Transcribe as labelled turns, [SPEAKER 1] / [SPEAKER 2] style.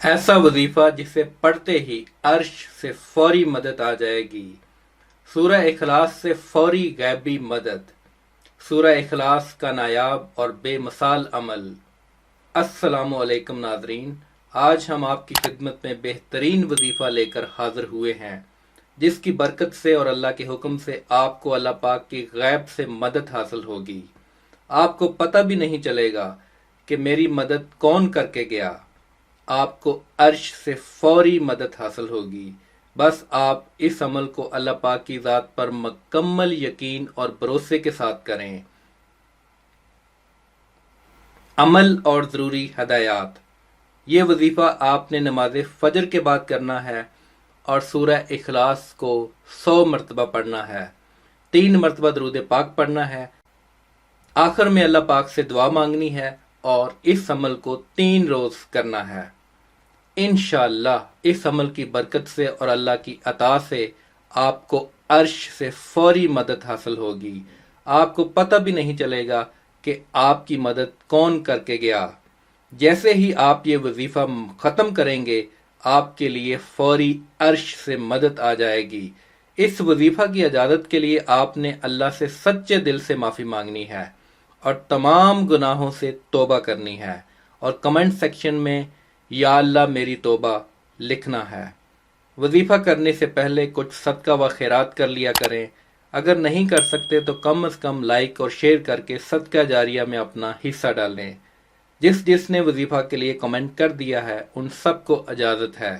[SPEAKER 1] ایسا وظیفہ جسے پڑھتے ہی عرش سے فوری مدد آ جائے گی۔ سورہ اخلاص سے فوری غیبی مدد۔ سورہ اخلاص کا نایاب اور بے مثال عمل۔ السلام علیکم ناظرین، آج ہم آپ کی خدمت میں بہترین وظیفہ لے کر حاضر ہوئے ہیں، جس کی برکت سے اور اللہ کے حکم سے آپ کو اللہ پاک کی غیب سے مدد حاصل ہوگی۔ آپ کو پتہ بھی نہیں چلے گا کہ میری مدد کون کر کے گیا۔ آپ کو عرش سے فوری مدد حاصل ہوگی۔ بس آپ اس عمل کو اللہ پاک کی ذات پر مکمل یقین اور بھروسے کے ساتھ کریں۔ عمل اور ضروری ہدایات۔ یہ وظیفہ آپ نے نماز فجر کے بعد کرنا ہے اور سورہ اخلاص کو 100 مرتبہ پڑھنا ہے، 3 مرتبہ درود پاک پڑھنا ہے، آخر میں اللہ پاک سے دعا مانگنی ہے اور اس عمل کو 3 روز کرنا ہے۔ انشاءاللہ اس عمل کی برکت سے اور اللہ کی عطا سے آپ کو عرش سے فوری مدد حاصل ہوگی۔ آپ کو پتہ بھی نہیں چلے گا کہ آپ کی مدد کون کر کے گیا۔ جیسے ہی آپ یہ وظیفہ ختم کریں گے، آپ کے لیے فوری عرش سے مدد آ جائے گی۔ اس وظیفہ کی اجازت کے لیے آپ نے اللہ سے سچے دل سے معافی مانگنی ہے اور تمام گناہوں سے توبہ کرنی ہے، اور کمنٹ سیکشن میں یا اللہ میری توبہ لکھنا ہے۔ وظیفہ کرنے سے پہلے کچھ صدقہ و خیرات کر لیا کریں۔ اگر نہیں کر سکتے تو کم از کم لائک اور شیئر کر کے صدقہ جاریہ میں اپنا حصہ ڈالیں۔ جس نے وظیفہ کے لیے کمنٹ کر دیا ہے ان سب کو اجازت ہے۔